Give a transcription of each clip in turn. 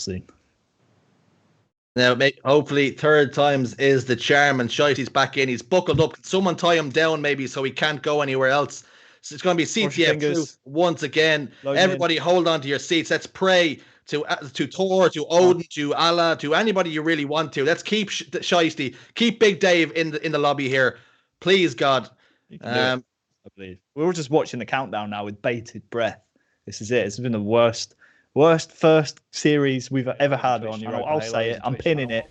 soon. Now, hopefully, third times is the charm, and Shitey's back in. He's buckled up. Can someone tie him down, maybe, so he can't go anywhere else? So it's going to be CTF Truth once again. Everybody, hold on to your seats. Let's pray to Thor, to Odin, to Allah, to anybody you really want to. Let's keep Shitey, keep Big Dave in the lobby here, please, God. I believe we're all just watching the countdown now with bated breath. This is it. It's been the worst first series we've ever had on. I'll say it. I'm pinning it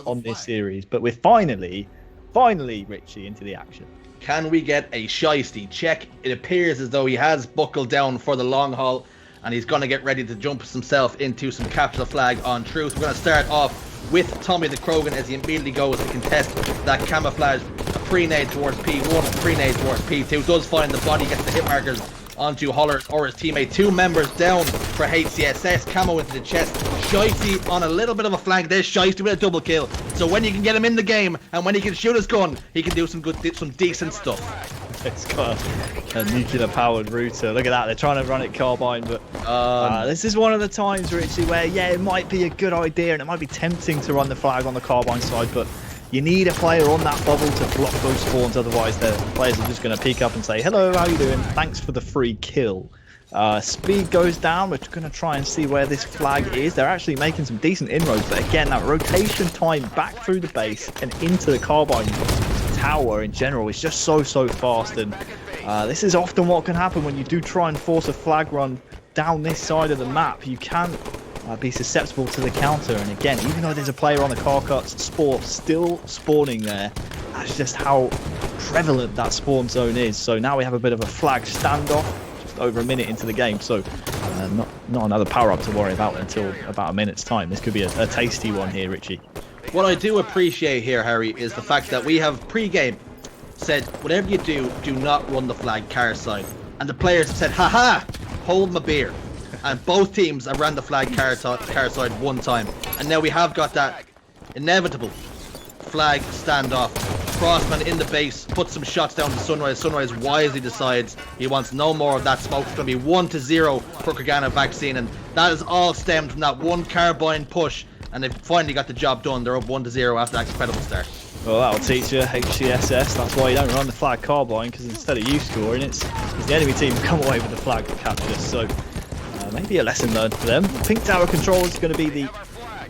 on this series, but we're finally, Richie, into the action. Can we get a Shiesty check? It appears as though he has buckled down for the long haul, and he's going to get ready to jump himself into some capture the flag on Truth. We're going to start off with Tommy the Krogan as he immediately goes to contest that camouflage. A pre-nade towards P1, a pre-nade towards P2. Does find the body, gets the hit markers onto Hollers or his teammate. 2 members down for HCS. Camo into the chest. Shiesty on a little bit of a flank. There's Shiesty with a double kill. So when you can get him in the game and when he can shoot his gun, he can do some decent stuff. It's got a nuclear powered router. Look at that. They're trying to run it carbine, but this is one of the times, Richie, where it might be a good idea and it might be tempting to run the flag on the carbine side, but you need a player on that bubble to block those spawns, otherwise the players are just going to peek up and say, hello, how you doing? Thanks for the free kill. Speed goes down. We're going to try and see where this flag is. They're actually making some decent inroads, but again, that rotation time back through the base and into the carbine tower in general is just so fast, and this is often what can happen when you do try and force a flag run down this side of the map. You can be susceptible to the counter, and again, even though there's a player on the car cuts, still spawning there. That's just how prevalent that spawn zone is. So now we have a bit of a flag standoff just over a minute into the game, so not another power up to worry about until about a minute's time. This could be a tasty one here, Richie. What I do appreciate here, Harry, is the fact that we have pre-game said, whatever you do, do not run the flag car side, and the players have said, haha, hold my beer. And both teams have ran the flag car side one time. And now we have got that inevitable flag standoff. Crossman in the base, puts some shots down to Sunrise. Sunrise wisely decides he wants no more of that smoke. It's going to be 1-0 for KroganaVaccine. And that is all stemmed from that one carbine push. And they've finally got the job done. They're up 1-0 after that incredible start. Well, that'll teach you HCS. That's why you don't run the flag carbine, because instead of you scoring, it's the enemy team come away with the flag capture. So maybe a lesson learned for them. Pink Tower Control is going to be the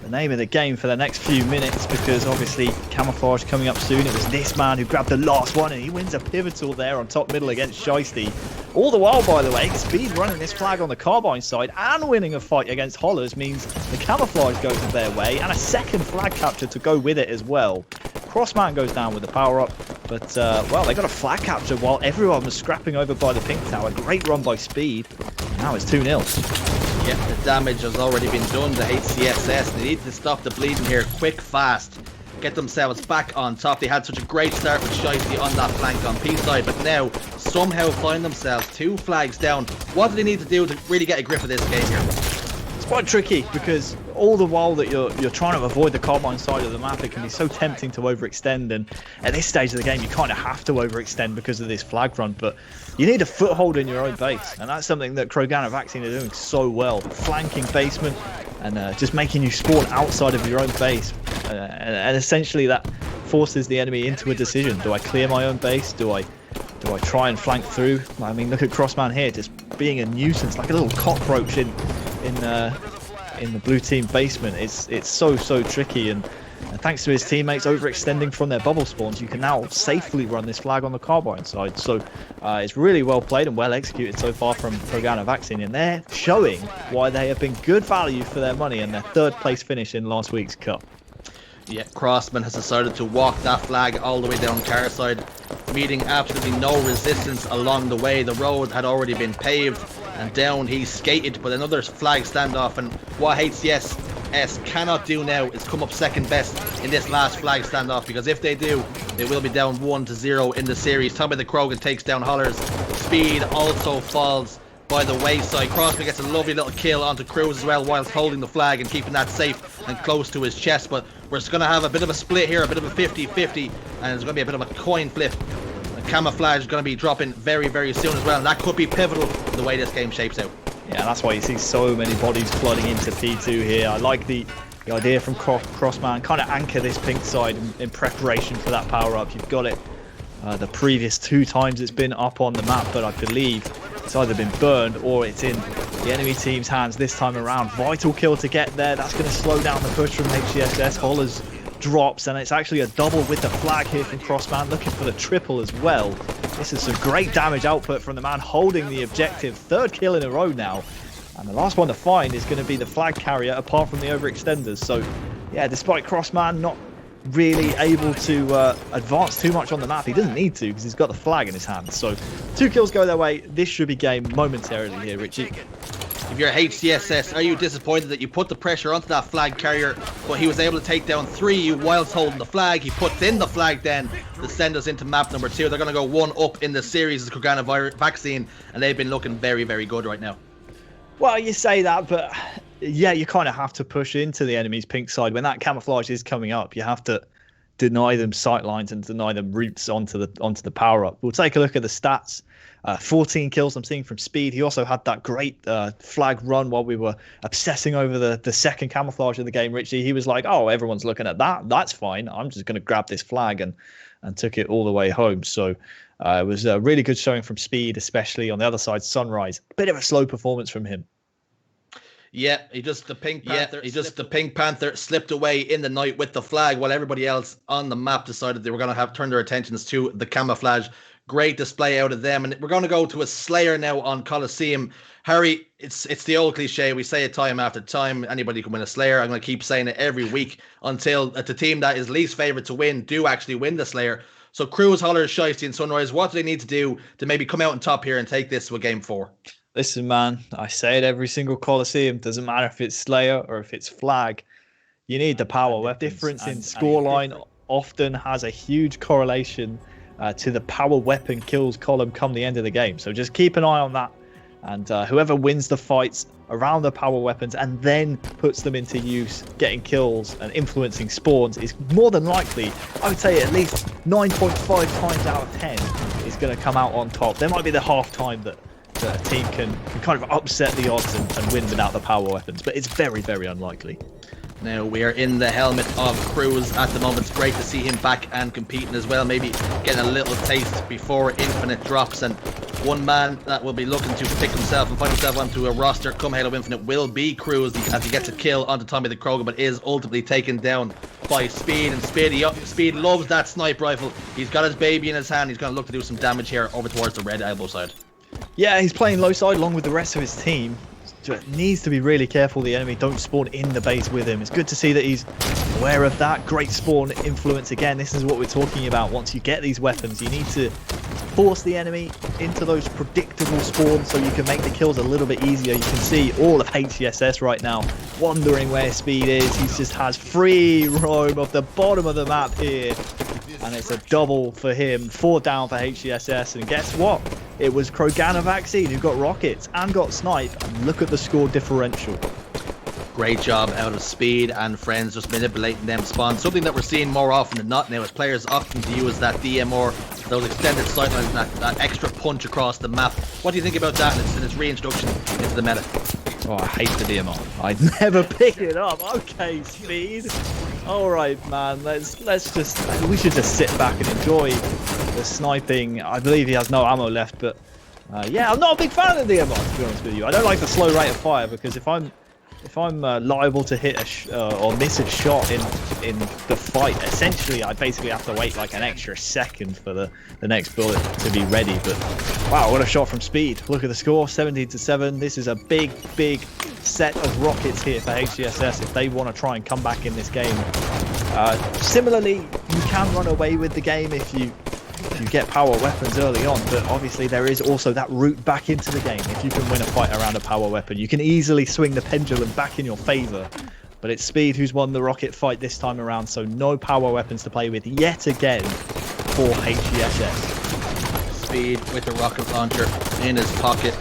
name of the game for the next few minutes, because obviously camouflage coming up soon. It was this man who grabbed the last one, and he wins a pivotal there on top middle against Shiesty. All the while, by the way, Speed running this flag on the carbine side and winning a fight against Hollers means the camouflage goes their way, and a second flag capture to go with it as well. Crossman goes down with the power up, but well, they got a flag capture while everyone was scrapping over by the Pink Tower. Great run by Speed. Now it's 2-0. Yeah, the damage has already been done to HCSS. They need to stop the bleeding here quick, fast. Get themselves back on top. They had such a great start with Shiesty on that flank on P side, but now somehow find themselves 2 flags down. What do they need to do to really get a grip of this game here? It's quite tricky, because all the while that you're trying to avoid the carbine side of the map, it can be so tempting to overextend, and at this stage of the game you kind of have to overextend because of this flag run, but you need a foothold in your own base, and that's something that KroganaVaccine are doing so well. Flanking basement and just making you spawn outside of your own base, and essentially that forces the enemy into a decision. Do I clear my own base? Do I try and flank through? I mean, look at Crossman here, just being a nuisance, like a little cockroach in the blue team basement. It's so tricky, and thanks to his teammates overextending from their bubble spawns, you can now safely run this flag on the carbine side. So it's really well played and well executed so far from KroganaVaccine, and they're showing why they have been good value for their money and their 3rd place finish in last week's cup. Yeah, Crossman has decided to walk that flag all the way down car side, meeting absolutely no resistance along the way. The road had already been paved, and down he skated, but another flag standoff, and what HCS cannot do now is come up second best in this last flag standoff, because if they do, they will be down 1-0 in the series. Tommy the Krogan takes down Hollers. Speed also falls by the wayside. Crossman gets a lovely little kill onto Cruz as well, whilst holding the flag and keeping that safe and close to his chest. But we're just going to have a bit of a split here, a bit of a 50-50, and it's going to be a bit of a coin flip. The camouflage is going to be dropping very soon as well, and that could be pivotal the way this game shapes out. Yeah, that's why you see so many bodies flooding into P2 here. I like the idea from Crossman, kind of anchor this pink side in preparation for that power-up. You've got it the previous 2 times it's been up on the map, but I believe it's either been burned or it's in the enemy team's hands this time around. Vital kill to get there. That's going to slow down the push from HCSS. Hollers drops, and it's actually a double with the flag here from Crossman, looking for the triple as well. This is some great damage output from the man holding the objective. 3rd kill in a row now. And the last one to find is going to be the flag carrier, apart from the overextenders. So, yeah, despite Crossman not really able to advance too much on the map, he doesn't need to because he's got the flag in his hand. So, 2 kills go their way. This should be game momentarily here, Richie. If you're HCSS, are you disappointed that you put the pressure onto that flag carrier, but he was able to take down 3 whilst holding the flag? He puts in the flag then to send us into map number 2. They're going to go 1 up in the series as KroganaVaccine, and they've been looking very, very good right now. Well, you say that, but yeah, you kind of have to push into the enemy's pink side. When that camouflage is coming up, you have to deny them sight lines and deny them routes onto the power-up. We'll take a look at the stats. 14 kills I'm seeing from Speed. He also had that great flag run while we were obsessing over the second camouflage of the game, Richie. He was like, oh, everyone's looking at that. That's fine. I'm just going to grab this flag, and took it all the way home. So it was a really good showing from Speed, especially on the other side, Sunrise. Bit of a slow performance from him. Yeah, he just the Pink Panther slipped away in the night with the flag while everybody else on the map decided they were going to turn their attentions to the camouflage. Great display out of them, and we're going to go to a Slayer now on Coliseum. Harry, it's the old cliche. We say it time after time. Anybody can win a Slayer. I'm going to keep saying it every week until the team that is least favorite to win do actually win the Slayer. So Cruz, Hollers, Shiesty, and Sunrise, what do they need to do to maybe come out on top here and take this to a game 4? Listen, man, I say it every single Coliseum. Doesn't matter if it's Slayer or if it's Flag. You need the power weapons. The difference in scoreline often has a huge correlation to the power weapon kills column come the end of the game. So just keep an eye on that. And whoever wins the fights around the power weapons and then puts them into use, getting kills and influencing spawns, is more than likely, I would say at least 9.5 times out of 10, is going to come out on top. There might be the half time that a team can kind of upset the odds and win without the power weapons, but it's very, very unlikely. Now we are in the helmet of Cruz at the moment. It's great to see him back and competing as well. Maybe getting a little taste before Infinite drops. And one man that will be looking to pick himself and find himself onto a roster come Halo Infinite will be Cruz, as he gets a kill onto Tommy the Krogan, but is ultimately taken down by Speed. And Speed loves that snipe rifle. He's got his baby in his hand. He's going to look to do some damage here over towards the red elbow side. Yeah, he's playing low side along with the rest of his team. Needs to be really careful the enemy don't spawn in the base with him. It's good to see that he's aware of that. Great spawn influence again. This is what we're talking about. Once you get these weapons, you need to force the enemy into those predictable spawns so you can make the kills a little bit easier. You can see all of HCSS right now wondering where Speed is. He just has free roam of the bottom of the map here. And it's a double for him. 4 down for HCSS. And guess what? It was KroganaVaccine who got rockets and got snipe. And look at the score differential. Great job out of Speed and friends just manipulating them spawns. Something that we're seeing more often than not now is players opting to use that DMR, those extended sightlines, that extra punch across the map. What do you think about that in its reintroduction into the meta? Oh, I hate the DMR. I'd never pick it up. Okay, Speed. All right, man. We should just sit back and enjoy the sniping. I believe he has no ammo left, but yeah, I'm not a big fan of the DMR, to be honest with you. I don't like the slow rate of fire, because if I'm liable to hit or miss a shot in the fight, essentially I basically have to wait like an extra second for the next bullet to be ready. But wow, what a shot from Speed. Look at the score, 17-7. This is a big set of rockets here for HCSS if they want to try and come back in this game. Similarly, you can run away with the game if you get power weapons early on, but obviously there is also that route back into the game. If you can win a fight around a power weapon, you can easily swing the pendulum back in your favor. But it's Speed who's won the rocket fight this time around, so no power weapons to play with yet again for HCSS. Speed with the rocket launcher in his pocket.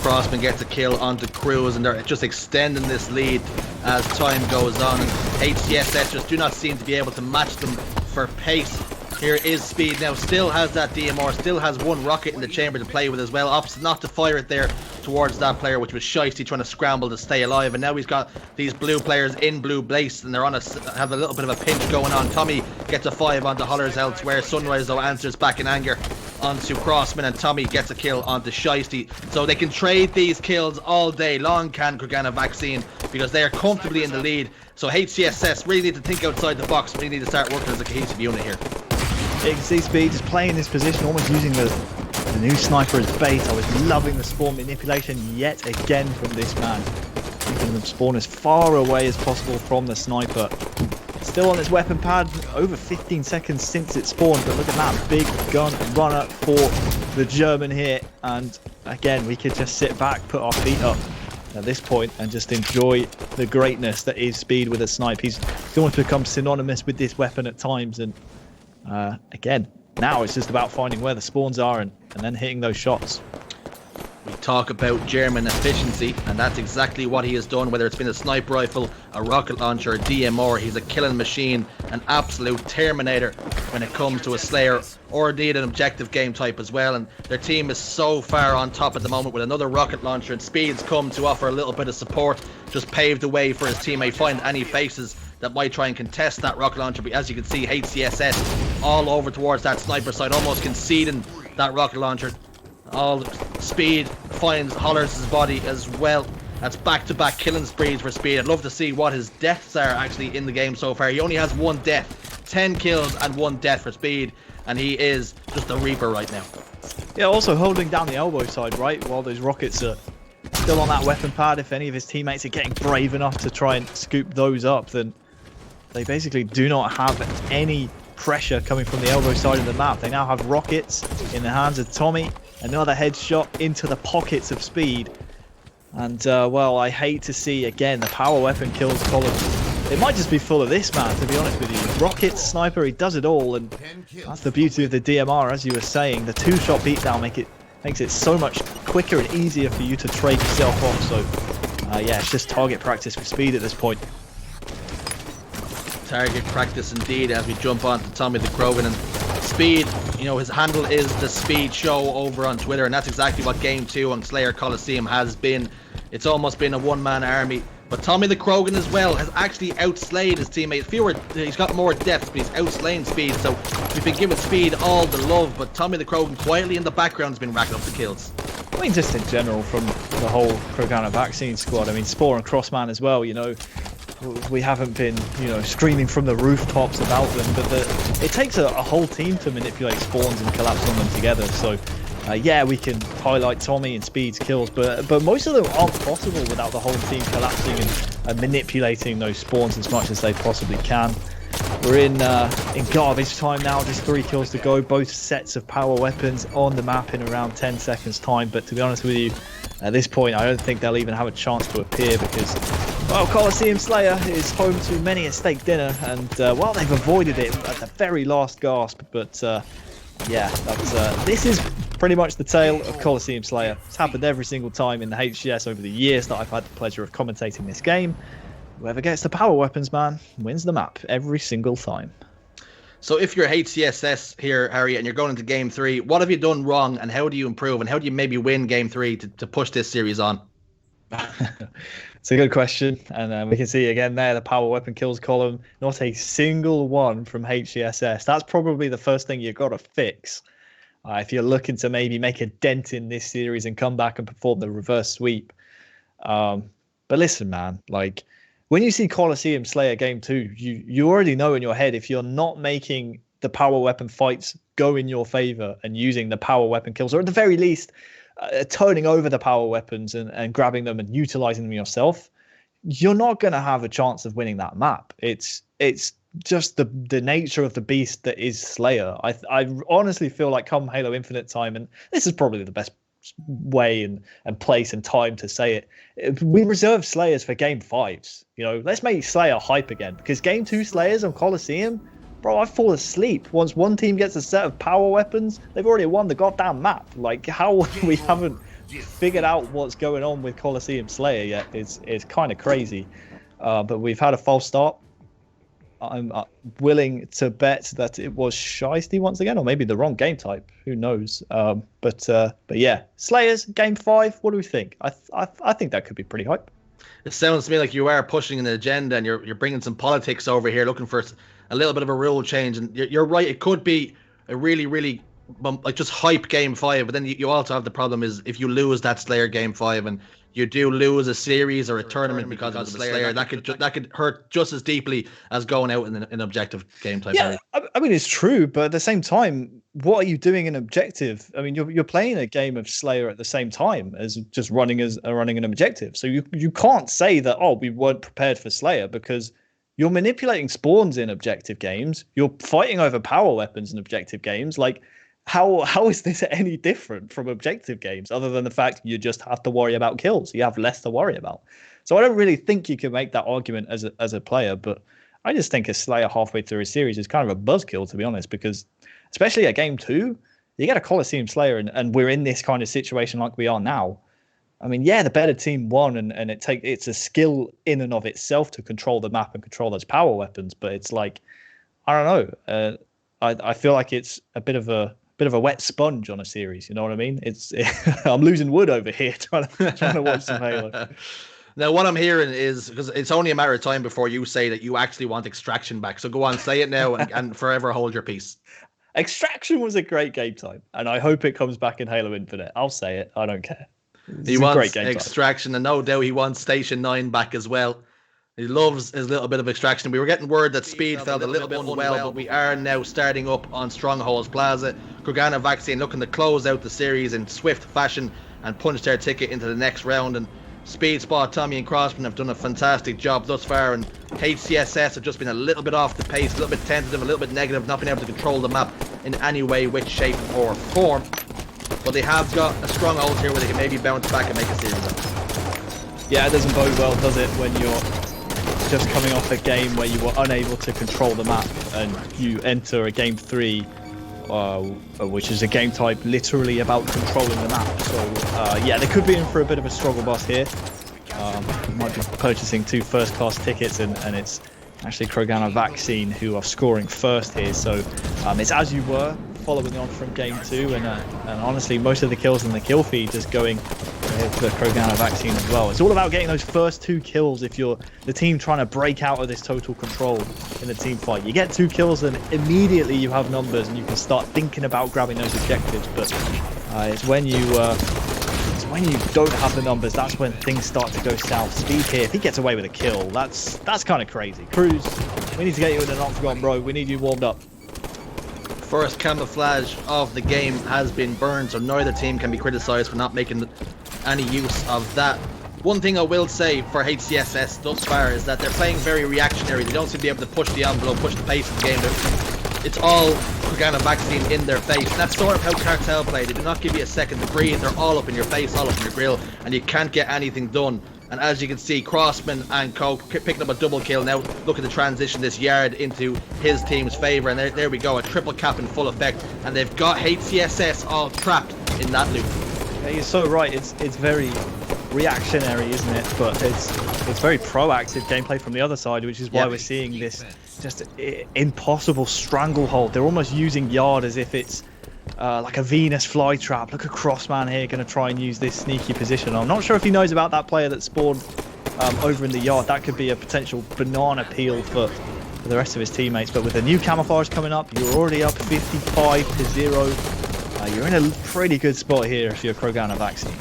Crossman gets a kill onto Cruz, and they're just extending this lead as time goes on. And HCSS just do not seem to be able to match them for pace. Here is Speed now, still has that DMR, still has one rocket in the chamber to play with as well. Opts not to fire it there towards that player, which was Shiesty trying to scramble to stay alive. And now he's got these blue players in blue base, and they're have a little bit of a pinch going on. Tommy gets a 5 onto Hollers elsewhere. Sunrise, though, answers back in anger onto Crossman, and Tommy gets a kill onto Shiesty. So they can trade these kills all day long, can KroganaVaccine, because they are comfortably in the lead. So HCSS really need to think outside the box. We need to start working as a cohesive unit here. You can see Speed just playing this position, almost using the new sniper as bait. I was loving the spawn manipulation yet again from this man. Keeping them spawn as far away as possible from the sniper. Still on this weapon pad, over 15 seconds since it spawned, but look at that big gun runner for the German here. And again, we could just sit back, put our feet up at this point and just enjoy the greatness that is Speed with a snipe. He's almost become synonymous with this weapon at times, and again, now it's just about finding where the spawns are and then hitting those shots. We talk about German efficiency, and that's exactly what he has done, whether it's been a sniper rifle, a rocket launcher, a DMR. He's a killing machine, an absolute terminator when it comes to a Slayer, or indeed an objective game type as well. And their team is so far on top at the moment with another rocket launcher, and Speed's come to offer a little bit of support, just paved the way for his teammate, find any faces that might try and contest that rocket launcher. But as you can see, HCSS all over towards that sniper side, almost conceding that rocket launcher. All Speed finds Hollers' body as well. That's back-to-back killing sprees for Speed. I'd love to see what his deaths are actually in the game so far. He only has 1 death, 10 kills and 1 death for Speed, and he is just a Reaper right now. Yeah, also holding down the elbow side, right, while those rockets are still on that weapon pad. If any of his teammates are getting brave enough to try and scoop those up, then they basically do not have any pressure coming from the elbow side of the map. They now have rockets in the hands of Tommy. Another headshot into the pockets of Speed. And, well, I hate to see, again, the power weapon kills column. It might just be full of this man, to be honest with you. Rockets, sniper, he does it all. And that's the beauty of the DMR, as you were saying. The 2-shot beatdown makes it so much quicker and easier for you to trade yourself off. So, yeah, it's just target practice for Speed at this point. Target practice indeed, as we jump on to Tommy the Krogan. And Speed, you know, his handle is the Speed Show over on Twitter, and that's exactly what Game 2 on Slayer Coliseum has been. It's almost been a one-man army. But Tommy the Krogan as well has actually outslayed his teammate. He's got more deaths, but he's outslaying Speed. So we've been giving Speed all the love, but Tommy the Krogan quietly in the background has been racking up the kills. I mean, just in general from the whole KroganaVaccine squad. I mean, Spore and Crossman as well, you know. We haven't been, you know, screaming from the rooftops about them, but it takes a whole team to manipulate spawns and collapse on them together. So, yeah, we can highlight Tommy and Speed's kills, but most of them aren't possible without the whole team collapsing and manipulating those spawns as much as they possibly can. We're in garbage time now, just 3 kills to go, both sets of power weapons on the map in around 10 seconds time. But to be honest with you, at this point, I don't think they'll even have a chance to appear because, well, Coliseum Slayer is home to many a steak dinner, and, well, they've avoided it at the very last gasp. But, yeah, this is pretty much the tale of Coliseum Slayer. It's happened every single time in the HCS over the years that I've had the pleasure of commentating this game. Whoever gets the power weapons, man, wins the map every single time. So if you're HCSS here, Harry, and you're going into Game 3, what have you done wrong, and how do you improve, and how do you maybe win Game 3 to push this series on? It's a good question, and we can see again there the power weapon kills column. Not a single one from HCSS. That's probably the first thing you've got to fix if you're looking to maybe make a dent in this series and come back and perform the reverse sweep. But listen, man, like, when you see Coliseum Slayer Game 2, you already know in your head, if you're not making the power weapon fights go in your favor and using the power weapon kills, or at the very least turning over the power weapons and grabbing them and utilizing them yourself, you're not going to have a chance of winning that map. It's just the nature of the beast that is Slayer. I honestly feel like come Halo Infinite time, and this is probably the best way and place and time to say it, we reserve Slayers for Game 5s. You know, let's make Slayer hype again, because Game 2 Slayers on Coliseum, bro, I fall asleep. Once one team gets a set of power weapons, they've already won the goddamn map. Like, how we haven't figured out what's going on with Coliseum Slayer yet is kind of crazy. But we've had a false start. I'm willing to bet that it was Shiesty once again, or maybe the wrong game type. Who knows? But yeah, Slayers game 5. What do we think? I think that could be pretty hype. It sounds to me like you are pushing an agenda, and you're bringing some politics over here, looking for a little bit of a rule change. And you're right; it could be a really like just hype game 5. But then you also have the problem is if you lose that Slayer game 5 and you do lose a series or a tournament because of the Slayer, that could hurt just as deeply as going out in an objective game type. Yeah, I mean it's true, but at the same time, what are you doing in objective? I mean, you're playing a game of Slayer at the same time as just running an objective. So you can't say that we weren't prepared for Slayer, because you're manipulating spawns in objective games. You're fighting over power weapons in objective games. Like, how is this any different from objective games, other than the fact you just have to worry about kills? You have less to worry about. So I don't really think you can make that argument as a player, but I just think a Slayer halfway through a series is kind of a buzzkill, to be honest, because especially at game 2, you get a Coliseum Slayer and we're in this kind of situation like we are now. I mean, yeah, the better team won, and it's a skill in and of itself to control the map and control those power weapons, but it's like, I don't know. I feel like it's a bit of a wet sponge on a series, you know what I mean? I'm losing wood over here trying to watch some Halo. Now, what I'm hearing is, because it's only a matter of time before you say that you actually want Extraction back. So go on, say it now and forever hold your peace. Extraction was a great game type, and I hope it comes back in Halo Infinite. I'll say it. I don't care. He wants Extraction, and no doubt he wants Station 9 back as well. He loves his little bit of Extraction. We were getting word that Speed felt a little bit unwell, but we are now starting up on Strongholds Plaza. KroganaVaccine looking to close out the series in swift fashion and punch their ticket into the next round. And Speed, Spot, Tommy and Crossman have done a fantastic job thus far, and HCSS have just been a little bit off the pace, a little bit tentative, a little bit negative, not being able to control the map in any way, which shape or form. But they have got a Stronghold here where they can maybe bounce back and make a series of. Yeah, it doesn't bode well, does it, when you're just coming off a game where you were unable to control the map and you enter a game 3, which is a game type literally about controlling the map. So yeah, they could be in for a bit of a struggle bus here. Might be purchasing 2 first-class tickets, and it's actually KroganaVaccine who are scoring first here. So it's as you were, following on from game 2, and honestly, most of the kills in the kill feed just going to the KroganaVaccine as well. It's all about getting those first 2 kills if you're the team trying to break out of this total control in the team fight. You get 2 kills and immediately you have numbers and you can start thinking about grabbing those objectives. But it's when you don't have the numbers, that's when things start to go south. Speed here, if he gets away with a kill, that's kind of crazy. Cruz, we need to get you in an octagon, bro. We need you warmed up. First camouflage of the game has been burned, so neither team can be criticised for not making any use of that. One thing I will say for HCSS thus far is that they're playing very reactionary. They don't seem to be able to push the envelope, push the pace of the game. It's all KroganaVaccine in their face. And that's sort of how Cartel play. They do not give you a second to breathe. They're all up in your face, all up in your grill, and you can't get anything done. And as you can see, Crossman and Coke picking up a double kill now, looking to transition this yard into his team's favour. And there we go, a triple cap in full effect. And they've got HCSS all trapped in that loop. Yeah, you're so right. It's very reactionary, isn't it? But it's very proactive gameplay from the other side, which is why we're seeing this just impossible stranglehold. They're almost using yard as if it's like a Venus flytrap. Look at Crossman here, going to try and use this sneaky position. I'm not sure if he knows about that player that spawned over in the yard. That could be a potential banana peel for the rest of his teammates. But with the new camouflage coming up, you're already up 55-0. You're in a pretty good spot here if you're KroganaVaccine.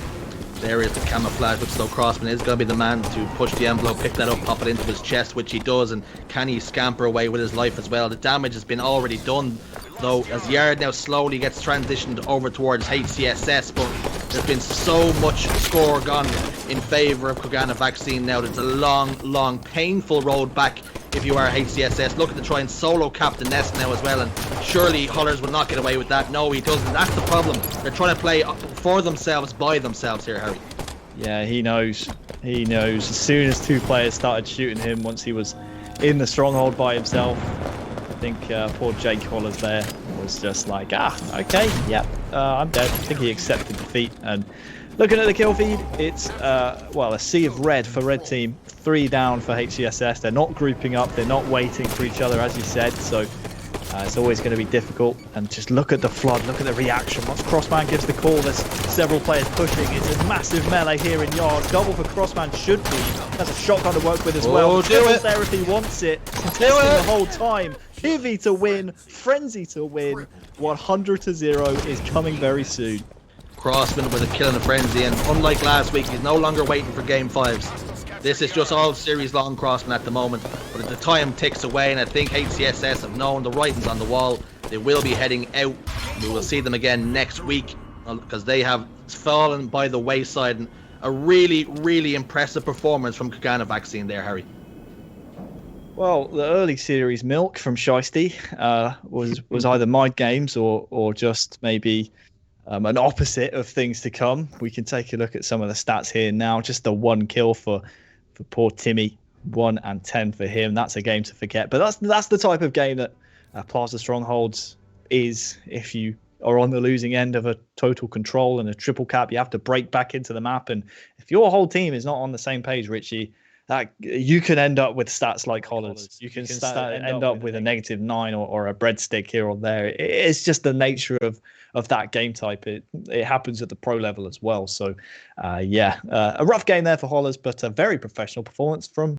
There is the camouflage. Looks as though Crossman is going to be the man to push the envelope, pick that up, pop it into his chest, which he does, and can he scamper away with his life as well? The damage has been already done, though, as Yard now slowly gets transitioned over towards HCSS, but there's been so much score gone in favour of KroganaVaccine now. There's a long, painful road back if you are HCSS. Looking to try and solo cap the nest now as well, and surely Hullers will not get away with that. No, he doesn't. That's the problem. They're trying to play for themselves, by themselves here, Harry. Yeah, he knows. He knows. As soon as 2 players started shooting him, once he was in the stronghold by himself, I think poor Jake Hollers there was just like, okay, yep, I'm dead. I think he accepted defeat, and Looking at the kill feed, it's a sea of red for red team, 3 down for HCSS. They're not grouping up, they're not waiting for each other, as you said, so it's always going to be difficult. And just look at the flood, look at the reaction. Once Crossman gives the call, there's several players pushing. It's a massive melee here in Yard. Double for Crossman should be. Has a shotgun to work with as well. Do it there if he wants it. Contesting the whole time. Pivy to win, Frenzy to win. 100-0 is coming very soon. Crossman with a kill and a frenzy, and unlike last week, he's no longer waiting for game 5s. This is just all series long Crossman at the moment, but the time ticks away, and I think HCSS have known the writing's on the wall. They will be heading out. We will see them again next week because they have fallen by the wayside. And a really, really impressive performance from KroganaVaccine there, Harry. Well, the early series milk from Shiesty was either mind games or just maybe an opposite of things to come. We can take a look at some of the stats here now. Just the 1 kill for poor Timmy, 1 and 10 for him. That's a game to forget. But that's the type of game that Plaza Strongholds is. If you are on the losing end of a total control and a triple cap, you have to break back into the map. And if your whole team is not on the same page, Richie, that you can end up with stats like Holland's. You can end up with a -9 or a breadstick here or there. It's just the nature of that game type. It happens at the pro level as well. So, a rough game there for Hollers, but a very professional performance from